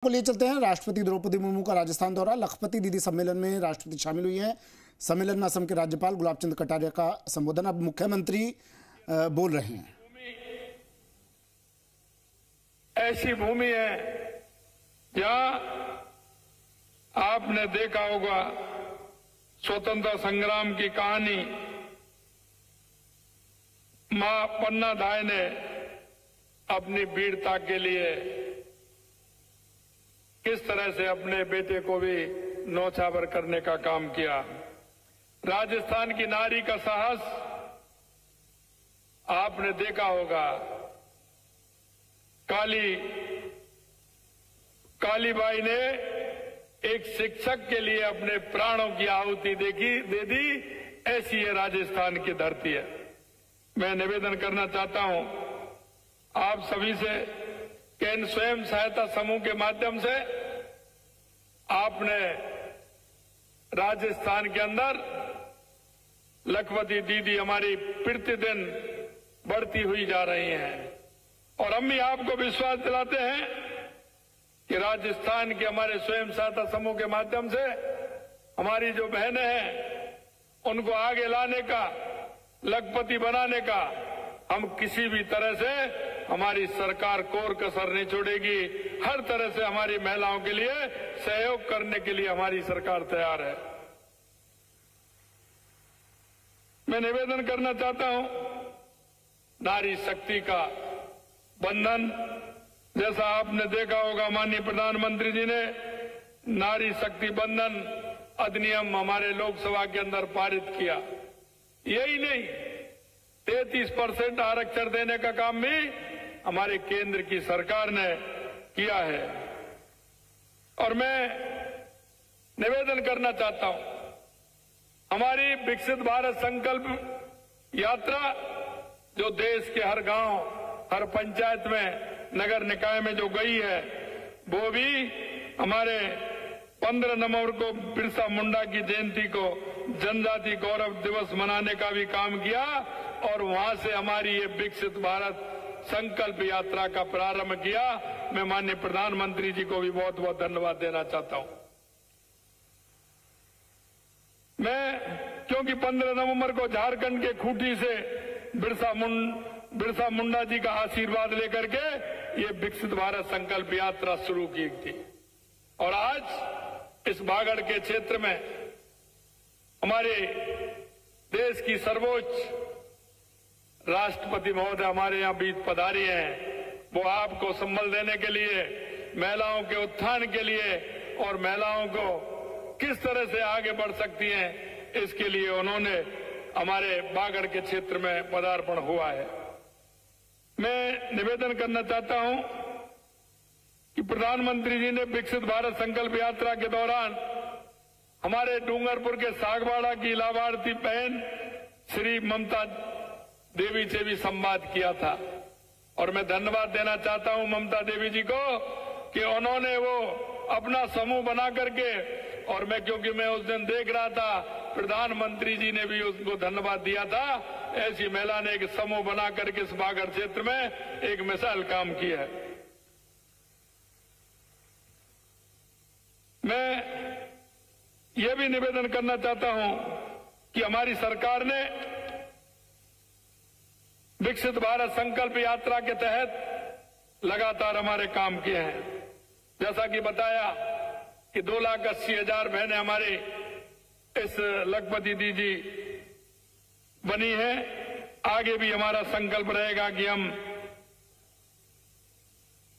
को लिए चलते हैं। राष्ट्रपति द्रौपदी मुर्मू का राजस्थान दौरा। लखपति दीदी सम्मेलन में राष्ट्रपति शामिल हुई हैं। सम्मेलन में असम के राज्यपाल गुलाब चंद कटारिया का संबोधन। अब मुख्यमंत्री बोल रहे हैं। ऐसी भूमि है जहां आपने देखा होगा स्वतंत्रता संग्राम की कहानी मां पन्ना धाय ने अपनी वीरता के लिए किस तरह से अपने बेटे को भी नौछावर करने का काम किया। राजस्थान की नारी का साहस आपने देखा होगा। कालीबाई ने एक शिक्षक के लिए अपने प्राणों की आहुति दे दी। ऐसी ये राजस्थान की धरती है। मैं निवेदन करना चाहता हूं आप सभी से कि इन स्वयं सहायता समूह के माध्यम से आपने राजस्थान के अंदर लखपति दीदी हमारी प्रतिदिन बढ़ती हुई जा रही हैं और हम भी आपको विश्वास दिलाते हैं कि राजस्थान के हमारे स्वयं सहायता समूह के माध्यम से हमारी जो बहनें हैं उनको आगे लाने का, लखपति बनाने का हम किसी भी तरह से हमारी सरकार कोर कसर नहीं छोड़ेगी। हर तरह से हमारी महिलाओं के लिए सहयोग करने के लिए हमारी सरकार तैयार है। मैं निवेदन करना चाहता हूं नारी शक्ति का बंधन, जैसा आपने देखा होगा माननीय प्रधानमंत्री जी ने नारी शक्ति बंधन अधिनियम हमारे लोकसभा के अंदर पारित किया। यही नहीं 33% आरक्षण देने का काम भी हमारे केंद्र की सरकार ने किया है। और मैं निवेदन करना चाहता हूं हमारी विकसित भारत संकल्प यात्रा जो देश के हर गांव, हर पंचायत में, नगर निकाय में जो गई है, वो भी हमारे 15 नवंबर को बिरसा मुंडा की जयंती को जनजाति गौरव दिवस मनाने का भी काम किया और वहां से हमारी ये विकसित भारत संकल्प यात्रा का प्रारंभ किया। मैं माननीय प्रधानमंत्री जी को भी बहुत बहुत धन्यवाद देना चाहता हूं। क्योंकि 15 नवंबर को झारखंड के खूंटी से बिरसा मुंडा जी का आशीर्वाद लेकर के ये विकसित भारत संकल्प यात्रा शुरू की थी और आज इस बागड़ के क्षेत्र में हमारे देश की सर्वोच्च राष्ट्रपति महोदय हमारे यहां बीच पधारी हैं। वो आपको संबल देने के लिए, महिलाओं के उत्थान के लिए और महिलाओं को किस तरह से आगे बढ़ सकती हैं, इसके लिए उन्होंने हमारे बागड़ के क्षेत्र में पदार्पण हुआ है। मैं निवेदन करना चाहता हूं कि प्रधानमंत्री जी ने विकसित भारत संकल्प यात्रा के दौरान हमारे डूंगरपुर के सागवाड़ा की लाभार्थी बहन श्री ममता देवी से भी संवाद किया था और मैं धन्यवाद देना चाहता हूं ममता देवी जी को कि उन्होंने वो अपना समूह बना करके, और क्योंकि मैं उस दिन देख रहा था प्रधानमंत्री जी ने भी उसको धन्यवाद दिया था। ऐसी महिला ने एक समूह बना करके इस बागड़ क्षेत्र में एक मिसाल काम किया है। मैं ये भी निवेदन करना चाहता हूं कि हमारी सरकार ने विकसित भारत संकल्प यात्रा के तहत लगातार हमारे काम किए हैं। जैसा कि बताया कि 2,80,000 बहनें हमारी इस लखपति दीदी बनी है। आगे भी हमारा संकल्प रहेगा कि हम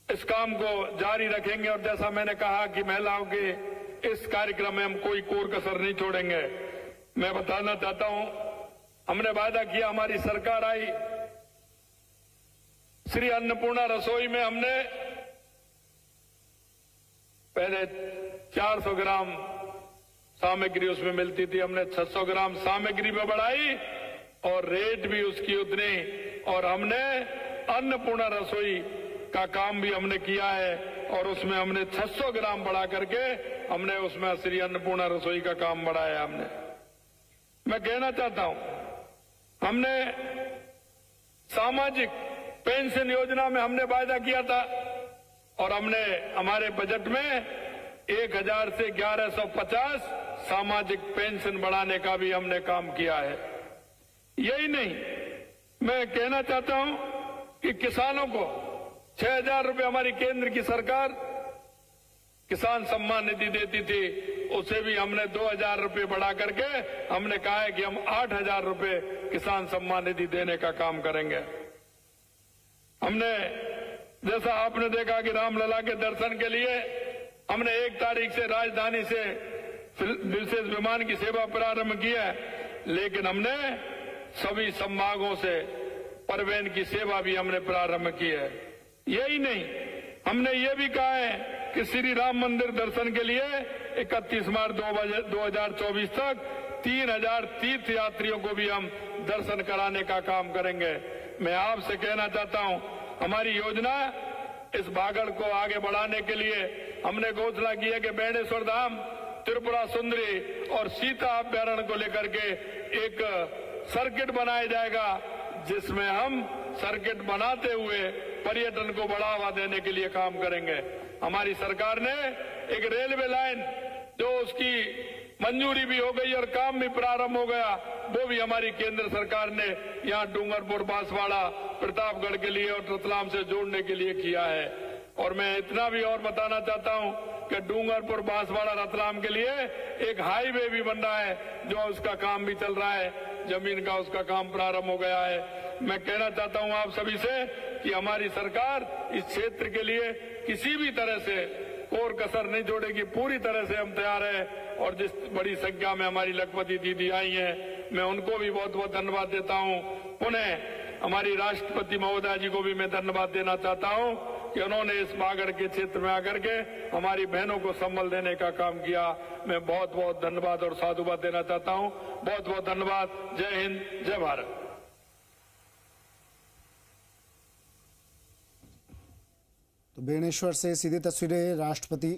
इस काम को जारी रखेंगे और जैसा मैंने कहा कि महिलाओं के इस कार्यक्रम में हम कोई कोर कसर नहीं छोड़ेंगे। मैं बताना चाहता हूं हमने वादा किया, हमारी सरकार आई, श्री अन्नपूर्णा रसोई में हमने पहले 400 ग्राम सामग्री उसमें मिलती थी, हमने 600 ग्राम सामग्री में बढ़ाई और रेट भी उसकी उतनी, और हमने अन्नपूर्णा रसोई का काम भी हमने किया है और उसमें हमने 600 ग्राम बढ़ा करके हमने उसमें श्री अन्नपूर्णा रसोई का काम बढ़ाया हमने। मैं कहना चाहता हूं हमने सामाजिक पेंशन योजना में हमने वायदा किया था और हमने हमारे बजट में 1000 से 1150 सामाजिक पेंशन बढ़ाने का भी हमने काम किया है। यही नहीं, मैं कहना चाहता हूं कि किसानों को 6000 रुपए हमारी केंद्र की सरकार किसान सम्मान निधि देती थी, उसे भी हमने 2000 रुपए बढ़ा करके हमने कहा है कि हम 8000 रुपए किसान सम्मान निधि देने का काम करेंगे। हमने, जैसा आपने देखा कि रामलला के दर्शन के लिए हमने 1 तारीख से राजधानी से विशेष विमान की सेवा प्रारंभ की है, लेकिन हमने सभी संभागों से परिवहन की सेवा भी हमने प्रारंभ की है। यही नहीं, हमने ये भी कहा है कि श्री राम मंदिर दर्शन के लिए 31 मार्च 2024 तक 3000 तीर्थ यात्रियों को भी हम दर्शन कराने का काम करेंगे। मैं आपसे कहना चाहता हूं, हमारी योजना इस बागड़ को आगे बढ़ाने के लिए हमने घोषणा की है कि बेणेश्वर धाम, त्रिपुरा सुंदरी और सीता अभ्यारण्य को लेकर के एक सर्किट बनाया जाएगा, जिसमें हम सर्किट बनाते हुए पर्यटन को बढ़ावा देने के लिए काम करेंगे। हमारी सरकार ने एक रेलवे लाइन जो उसकी मंजूरी भी हो गई और काम भी प्रारंभ हो गया, वो भी हमारी केंद्र सरकार ने यहां डूंगरपुर, बांसवाड़ा, प्रतापगढ़ के लिए और रतलाम से जोड़ने के लिए किया है। और मैं इतना भी और बताना चाहता हूं कि डूंगरपुर, बांसवाड़ा, रतलाम के लिए एक हाईवे भी बन रहा है, जो उसका काम भी चल रहा है, जमीन का उसका काम प्रारंभ हो गया है। मैं कहना चाहता हूं आप सभी से कि हमारी सरकार इस क्षेत्र के लिए किसी भी तरह से कोर कसर नहीं छोड़ेगी, पूरी तरह से हम तैयार हैं। और जिस बड़ी संख्या में हमारी लखपति दीदी आई हैं, मैं उनको भी बहुत बहुत धन्यवाद देता हूं। पुनः हमारी राष्ट्रपति महोदया जी को भी मैं धन्यवाद देना चाहता हूं कि उन्होंने इस बागड़ के क्षेत्र में आकर के हमारी बहनों को संबल देने का काम किया। मैं बहुत बहुत धन्यवाद और साधुवाद देना चाहता हूं। बहुत बहुत धन्यवाद। जय हिंद, जय भारत। तो बेणेश्वर से सीधी तस्वीरें राष्ट्रपति